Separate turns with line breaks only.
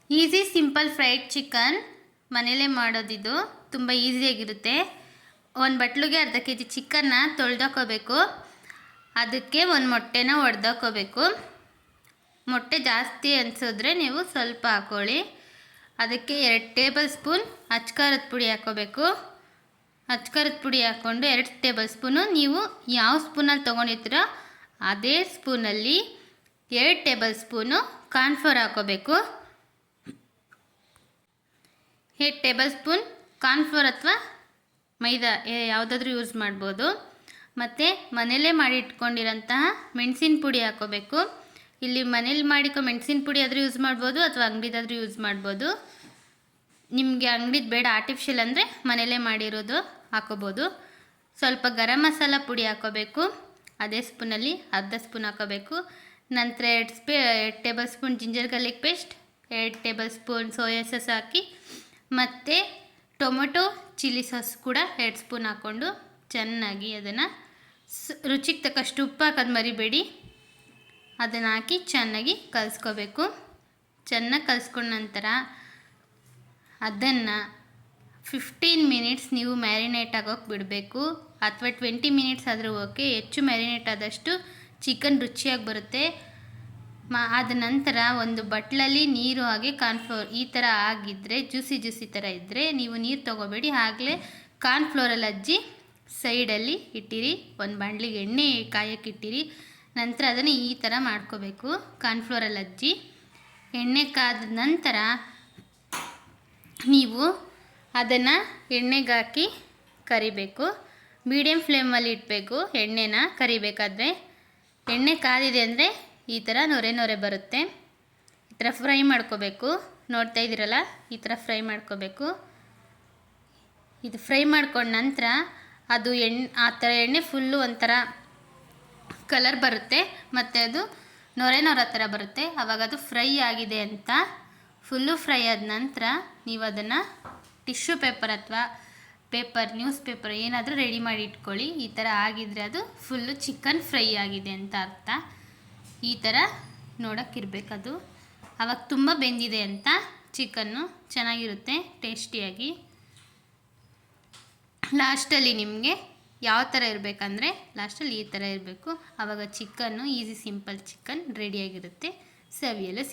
Easy simple fried chicken ಮನೇಲೇ ಮಾಡೋದಿದು. ತುಂಬ ಈಸಿಯಾಗಿರುತ್ತೆ. ಒಂದು ಬಟ್ಲಿಗೆ ಅರ್ಧ ಕೆ ಜಿ ಚಿಕನ್ನ ತೊಳೆದಾಕೋಬೇಕು. ಅದಕ್ಕೆ ಒಂದು ಮೊಟ್ಟೆನ ಒಡೆದಾಕೋಬೇಕು. ಮೊಟ್ಟೆ ಜಾಸ್ತಿ ಅನಿಸಿದ್ರೆ ನೀವು ಸ್ವಲ್ಪ ಹಾಕ್ಕೊಳ್ಳಿ. ಅದಕ್ಕೆ 2 ಟೇಬಲ್ ಸ್ಪೂನ್ ಅಚ್ಕಾರದ ಪುಡಿ ಹಾಕ್ಕೋಬೇಕು. ಅಚ್ಕಾರದ ಪುಡಿ ಹಾಕ್ಕೊಂಡು 2 ಟೇಬಲ್ ಸ್ಪೂನು ನೀವು ಯಾವ ಸ್ಪೂನಲ್ಲಿ ತೊಗೊಂಡಿರ್ತೀರೋ ಅದೇ ಸ್ಪೂನಲ್ಲಿ 2 ಟೇಬಲ್ ಸ್ಪೂನು ಕಾರ್ನ್ಫ್ಲೋರ್ ಹಾಕ್ಕೋಬೇಕು. 2 ಟೇಬಲ್ ಸ್ಪೂನ್ ಕಾರ್ನ್ಫ್ಲೋರ್ ಅಥವಾ ಮೈದಾ ಯಾವುದಾದ್ರೂ ಯೂಸ್ ಮಾಡ್ಬೋದು. ಮತ್ತು ಮನೇಲೇ ಮಾಡಿ ಇಟ್ಕೊಂಡಿರೋಂತಹ ಮೆಣಸಿನ ಪುಡಿ ಹಾಕ್ಕೋಬೇಕು. ಇಲ್ಲಿ ಮನೇಲಿ ಮಾಡಿಕೊ ಮೆಣಸಿನ ಪುಡಿ ಆದರೂ ಯೂಸ್ ಮಾಡ್ಬೋದು ಅಥವಾ ಅಂಗಡಿದಾದರೂ ಯೂಸ್ ಮಾಡ್ಬೋದು. ನಿಮಗೆ ಅಂಗಡಿದು ಬೇಡ, ಆರ್ಟಿಫಿಷಿಯಲ್ ಅಂದರೆ ಮನೇಲೇ ಮಾಡಿರೋದು ಹಾಕೋಬೋದು. ಸ್ವಲ್ಪ ಗರಂ ಮಸಾಲ ಪುಡಿ ಹಾಕ್ಕೋಬೇಕು. ಅದೇ ಸ್ಪೂನಲ್ಲಿ ಅರ್ಧ ಸ್ಪೂನ್ ಹಾಕ್ಕೋಬೇಕು. ನಂತರ 2 tablespoon ginger garlic paste, 2 tablespoon soya sauce ಹಾಕಿ, ಮತ್ತು ಟೊಮೊಟೊ ಚಿಲ್ಲಿ ಸಾಸ್ ಕೂಡ 2 ಸ್ಪೂನ್ ಹಾಕ್ಕೊಂಡು ಚೆನ್ನಾಗಿ ಅದನ್ನು ರುಚಿಗೆ ತಕ್ಕಷ್ಟು ಉಪ್ಪು ಹಾಕೋದು ಮರಿಬೇಡಿ. ಅದನ್ನು ಹಾಕಿ ಚೆನ್ನಾಗಿ ಕಲಿಸ್ಕೋಬೇಕು. ಚೆನ್ನಾಗಿ ಕಲಿಸ್ಕೊಂಡ ನಂತರ ಅದನ್ನು 15 ಮಿನಿಟ್ಸ್ ನೀವು ಮ್ಯಾರಿನೇಟ್ ಆಗೋಕ್ಕೆ ಬಿಡಬೇಕು. ಅಥವಾ 20 ಮಿನಿಟ್ಸ್ ಆದರೂ ಓಕೆ. ಹೆಚ್ಚು ಮ್ಯಾರಿನೇಟ್ ಆದಷ್ಟು ಚಿಕನ್ ರುಚಿಯಾಗಿ ಬರುತ್ತೆ. ಆದ ನಂತರ ಒಂದು ಬಟ್ಲಲ್ಲಿ ನೀರು ಹಾಗೆ ಕಾರ್ನ್ಫ್ಲೋರ್ ಈ ಥರ ಆಗಿದ್ದರೆ ಜ್ಯೂಸಿ ಥರ ಇದ್ದರೆ ನೀವು ನೀರು ತೊಗೋಬೇಡಿ. ಆಗಲೇ ಕಾರ್ನ್ಫ್ಲೋರಲ್ಲಿ ಅಜ್ಜಿ ಸೈಡಲ್ಲಿ ಇಟ್ಟಿರಿ. ಒಂದು ಬಾಣಲಿಗೆ ಎಣ್ಣೆ ಕಾಯಕ್ಕೆ ಇಟ್ಟಿರಿ. ನಂತರ ಅದನ್ನು ಈ ಥರ ಮಾಡ್ಕೋಬೇಕು. ಕಾರ್ನ್ಫ್ಲೋರಲ್ಲಿ ಅಜ್ಜಿ ಎಣ್ಣೆ ಕಾದ ನಂತರ ನೀವು ಅದನ್ನು ಎಣ್ಣೆಗೆ ಹಾಕಿ ಕರಿಬೇಕು. ಮೀಡಿಯಮ್ ಫ್ಲೇಮಲ್ಲಿ ಇಡಬೇಕು. ಎಣ್ಣೆನ ಕರಿಬೇಕಾದ್ರೆ ಎಣ್ಣೆ ಕಾದಿದೆ ಅಂದರೆ ಈ ಥರ ನೊರೆ ಬರುತ್ತೆ. ಈ ಥರ ಫ್ರೈ ಮಾಡ್ಕೋಬೇಕು. ನೋಡ್ತಾ ಇದ್ದೀರಲ್ಲ, ಈ ಥರ ಫ್ರೈ ಮಾಡ್ಕೋಬೇಕು. ಇದು ಫ್ರೈ ಮಾಡ್ಕೊಂಡ ನಂತರ ಅದು ಆ ಥರ ಎಣ್ಣೆ ಫುಲ್ಲು ಒಂಥರ ಕಲರ್ ಬರುತ್ತೆ ಮತ್ತು ಅದು ನೊರೆ ಥರ ಬರುತ್ತೆ. ಆವಾಗ ಅದು ಫ್ರೈ ಆಗಿದೆ ಅಂತ. ಫುಲ್ಲು ಫ್ರೈ ಆದ ನಂತರ ನೀವು ಅದನ್ನು ಟಿಶ್ಯೂ ಪೇಪರ್ ಅಥವಾ ನ್ಯೂಸ್ ಪೇಪರ್ ಏನಾದರೂ ರೆಡಿ ಮಾಡಿ ಇಟ್ಕೊಳ್ಳಿ. ಈ ಥರ ಆಗಿದ್ದರೆ ಅದು ಫುಲ್ಲು ಚಿಕನ್ ಫ್ರೈ ಆಗಿದೆ ಅಂತ ಅರ್ಥ. ಈ ಥರ ನೋಡೋಕ್ಕಿರಬೇಕದು. ಆವಾಗ ತುಂಬ ಬೆಂದಿದೆ ಅಂತ ಚಿಕನ್ನು ಚೆನ್ನಾಗಿರುತ್ತೆ ಟೇಸ್ಟಿಯಾಗಿ. ಲಾಸ್ಟಲ್ಲಿ ನಿಮಗೆ ಯಾವ ಥರ ಇರಬೇಕಂದ್ರೆ ಲಾಸ್ಟಲ್ಲಿ ಈ ಥರ ಇರಬೇಕು. ಆವಾಗ ಚಿಕನ್ನು ಈಸಿ ಸಿಂಪಲ್ ಚಿಕನ್ ರೆಡಿಯಾಗಿರುತ್ತೆ. ಸವಿಯಲು